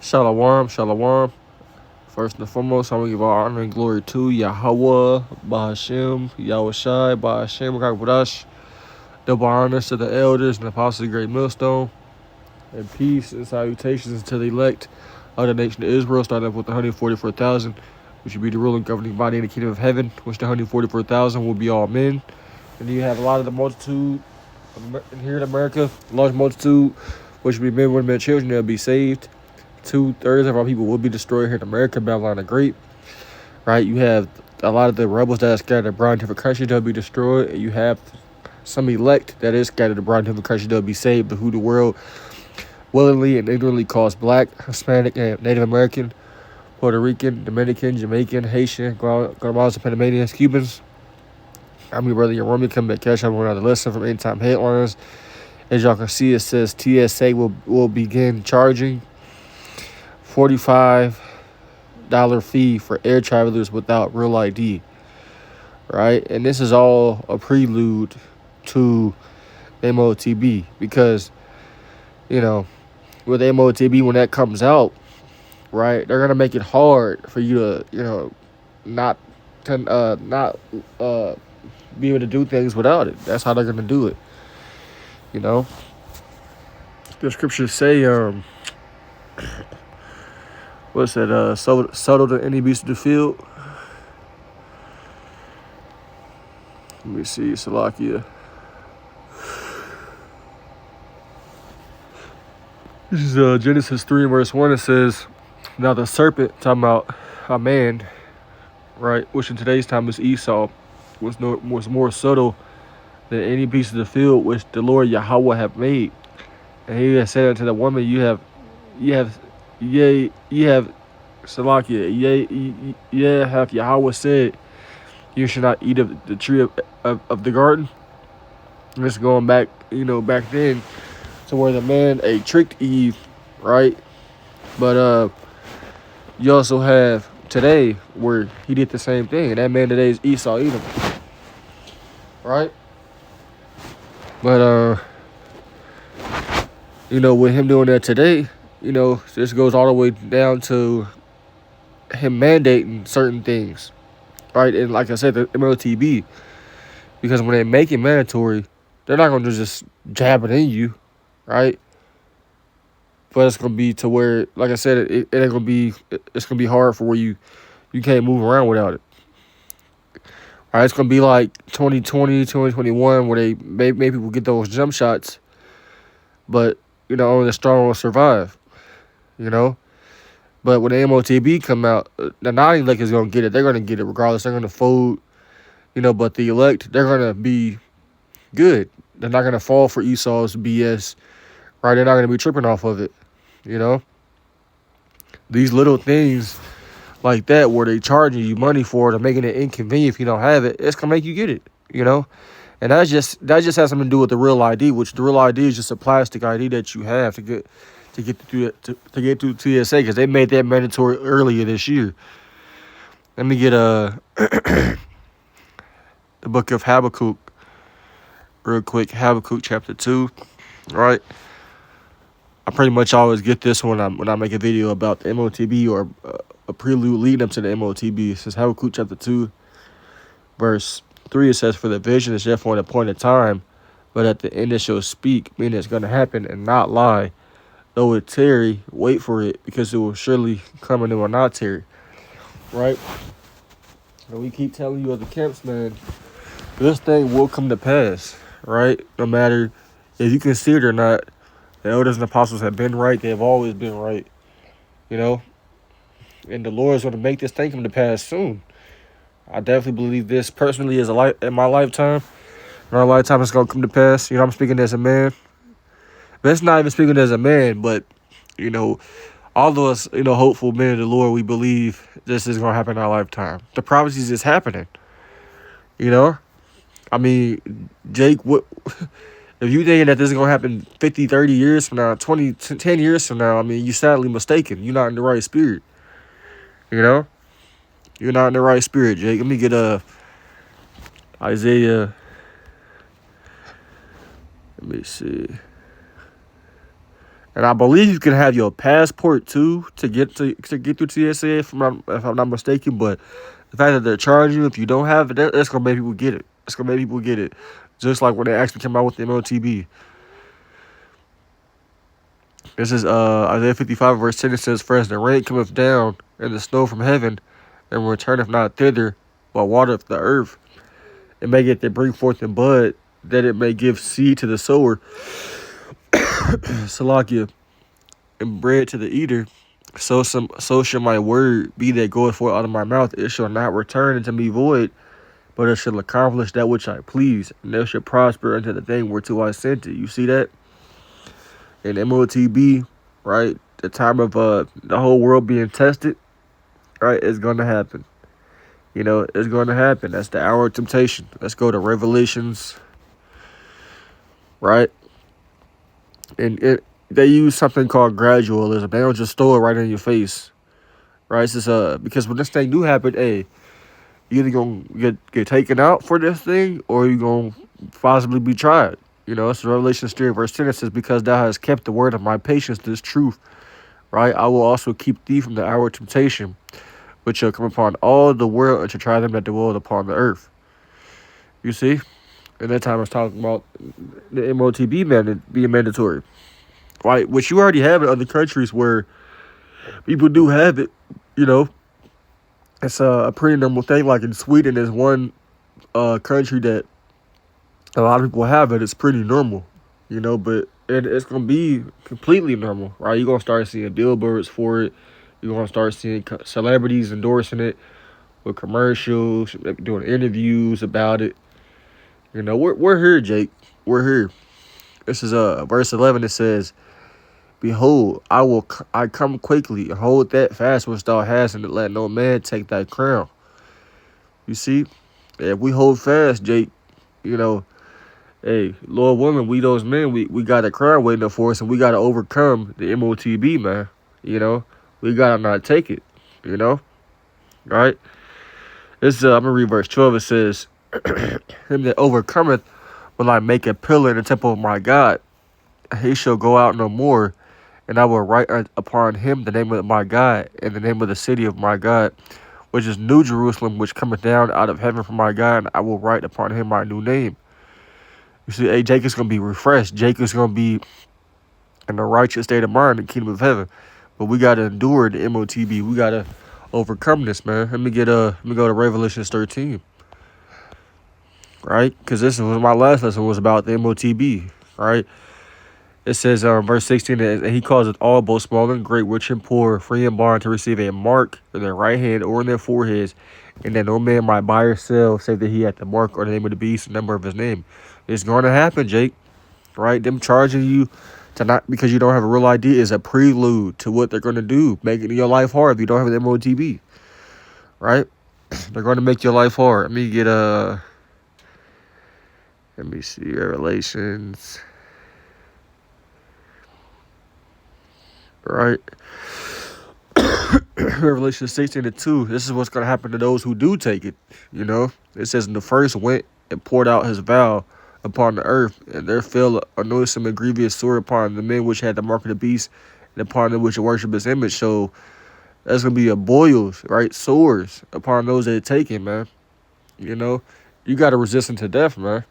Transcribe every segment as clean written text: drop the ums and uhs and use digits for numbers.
Shalom, shalom. First and foremost, I want to give all honor and glory to Yahweh, Bahashem, Yahushai, Bahashem, Rakabadash. Double honors to the elders and apostles of the great millstone. And peace and salutations to the elect of the nation of Israel, starting up with the 144,000, which will be the ruling governing body in the kingdom of heaven, which the 144,000 will be all men. And you have a lot of the multitude here in America, a large multitude, which will be men, women, and children, they'll be saved. 2/3 of our people will be destroyed here in America, Babylon the Great. Right? You have a lot of the rebels that are scattered abroad in different countries that will be destroyed. And you have some elect that is scattered abroad in different countries that will be saved, but who the world willingly and ignorantly calls black, Hispanic, and Native American, Puerto Rican, Dominican, Jamaican, Haitian, Guatemala, Panamanians, Cubans. I'm your brother, Roman, coming back cash up on another lesson from Anytime Headlines. As y'all can see, it says TSA will begin charging $45 fee for air travelers without real ID, right? And this is all a prelude to MOTB because, with MOTB, when that comes out, right, they're gonna make it hard for you to, not be able to do things without it. That's how they're gonna do it. The scriptures say, what's that? Subtle to any beast of the field. Let me see, Salakia. This is Genesis 3, verse 1. It says, now the serpent, talking about a man, right, which in today's time is Esau, was more subtle than any beast of the field which the Lord Yahweh have made. And he has said unto the woman, you have Salakia, hath Yahweh said, you should not eat of the tree of the garden. And it's going back, back then to where the man tricked Eve, right? But you also have today where he did the same thing, and that man today is Esau Edom, right? But with him doing that today, this goes all the way down to him mandating certain things, right? And like I said, the MLTB, because when they make it mandatory, they're not going to just jab it in you, right? But it's going to be to where, like I said, it ain't going to be, it's going to be hard for where you can't move around without it. All right, it's going to be like 2020, 2021, where they made people get those jump shots, but, only the strong will survive, But when the MOTB come out, the non-elect is going to get it. They're going to get it regardless. They're going to fold, but the elect, they're going to be good. They're not going to fall for Esau's BS, right? They're not going to be tripping off of it, These little things like that where they charging you money for it or making it inconvenient if you don't have it, it's going to make you get it, And that just has something to do with the real ID, which the real ID is just a plastic ID that you have to get through TSA, because they made that mandatory earlier this year. Let me get the book of Habakkuk real quick. Habakkuk chapter 2, right? I pretty much always get this when I make a video about the MOTB or a prelude leading up to the MOTB. It says Habakkuk chapter 2, verse 3. It says, for the vision is yet for an appointed time, but at the end it shall speak, meaning it's going to happen and not lie. Though it tarry, wait for it, because it will surely come and it will not tarry. Right? And we keep telling you as the camps, man, this thing will come to pass, right? No matter if you can see it or not, the elders and apostles have been right. They have always been right, And the Lord is going to make this thing come to pass soon. I definitely believe this personally in my lifetime. In our lifetime, it's going to come to pass. I'm speaking as a man. But it's not even speaking as a man, but, all of us, hopeful men of the Lord, we believe this is going to happen in our lifetime. The prophecies is happening, I mean, Jake, what if you thinking that this is going to happen 50, 30 years from now, 10 years from now, I mean, you're sadly mistaken. You're not in the right spirit, You're not in the right spirit, Jake. Let me get Isaiah. Let me see. And I believe you can have your passport too to get through TSA if I'm not mistaken. But the fact that they're charging you if you don't have it, that's gonna make people get it. It's gonna make people get it. Just like when they actually came out with the MOTB. This is Isaiah 55 verse 10. It says, "For as the rain cometh down and the snow from heaven, and returneth not thither, but watereth the earth, and maketh it bring forth in bud, that it may give seed to the sower, Salakia, and bread to the eater. So shall my word be that goeth forth out of my mouth. It shall not return unto me void, but it shall accomplish that which I please, and it shall prosper unto the thing whereto I sent it." You see that? In MOTB, right? The time of the whole world being tested, right? It's gonna happen. You know, it's gonna happen. That's the hour of temptation. Let's go to Revelations, right? And they use something called gradualism. They don't just throw it right in your face, right? It's just because when this thing do happen, hey, you either gonna get taken out for this thing, or you gonna possibly be tried. You know, it's Revelation 3 verse 10. It says, "Because thou hast kept the word of my patience, this truth, right? I will also keep thee from the hour of temptation, which shall come upon all the world, and to try them that dwell upon the earth." You see? And that time I was talking about the MOTB being mandatory, right? Which you already have in other countries where people do have it. You know, it's a pretty normal thing. Like in Sweden, there's one country that a lot of people have it. It's pretty normal, you know, but it's going to be completely normal, right? You're going to start seeing billboards for it. You're going to start seeing celebrities endorsing it with commercials, doing interviews about it. You know, we're here, Jake. We're here. This is verse 11. It says, "Behold, I come quickly, and hold that fast which thou hast, and let no man take thy crown." You see? If we hold fast, Jake, you know, hey, Lord willing, we those men, we got a crown waiting for us, and we got to overcome the MOTB, man. You know, we got to not take it, you know, right? This I'm going to read verse 12. It says, "Him that overcometh will I make a pillar in the temple of my God. He shall go out no more, and I will write upon him the name of my God, and the name of the city of my God, which is New Jerusalem, which cometh down out of heaven from my God, and I will write upon him my new name." You see, hey, Jacob's going to be refreshed. Jacob's going to be in the righteous state of mind in the kingdom of heaven. But we got to endure the MOTB. We got to overcome this, man. Let me go to Revelation 13. Right? Because this was my last lesson was about the MOTB. Right? It says, verse 16, "And he causeth all, both small and great, rich and poor, free and bond, to receive a mark in their right hand or in their foreheads, and that no man might buy or sell, save that he had the mark or the name of the beast, the number of his name." It's going to happen, Jake. Right? Them charging you to not because you don't have a real ID is a prelude to what they're going to do, making your life hard if you don't have the MOTB. Right? They're going to make your life hard. Let me see, Revelations. Right? Revelation 16:2. This is what's going to happen to those who do take it. You know, it says, "And the first went and poured out his vow upon the earth, and there fell a noisome and grievous sword upon the men which had the mark of the beast, and upon them which worship his image." So that's going to be a boils, right? Swords upon those that take it, man. You know, you got to resist them to death, man.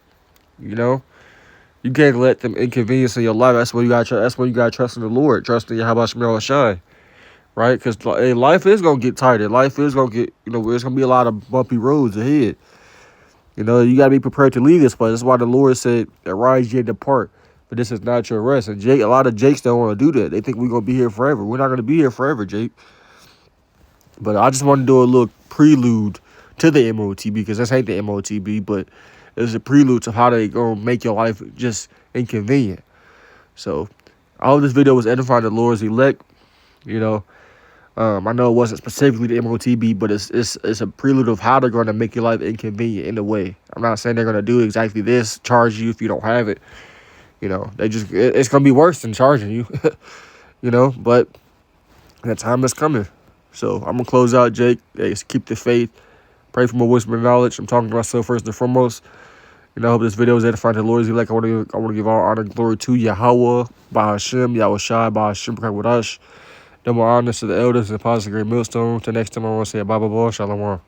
You know, you can't let them inconvenience in your life. That's when you got to trust in the Lord, trust in YASHAMIAHLA, right? Because hey, life is going to get tighter. Life is going to get, you know, there's going to be a lot of bumpy roads ahead. You know, you got to be prepared to leave this place. That's why the Lord said, "Arise ye and depart, but this is not your rest." And Jake, a lot of Jakes don't want to do that. They think we're going to be here forever. We're not going to be here forever, Jake. But I just want to do a little prelude to the MOTB, because this ain't the MOTB, but it's a prelude to how they going to make your life just inconvenient. So I hope this video was edifying the Lord's elect. You know, I know it wasn't specifically the MOTB, but it's a prelude of how they're going to make your life inconvenient in a way. I'm not saying they're going to do exactly this, charge you if you don't have it. You know, it's going to be worse than charging you, you know, but that time is coming. So I'm going to close out, Jake. Hey, keep the faith. Pray for more wisdom and knowledge. I'm talking to myself first and foremost. I hope this video is edifying to the Lord. I want to give all honor and glory to Yahweh, Bahashem, Yahushai, Bahashem, Brakawadash. Double honors to the elders and the apostles of the Great Millstone. Till next time, I want to say bye bye, shalom.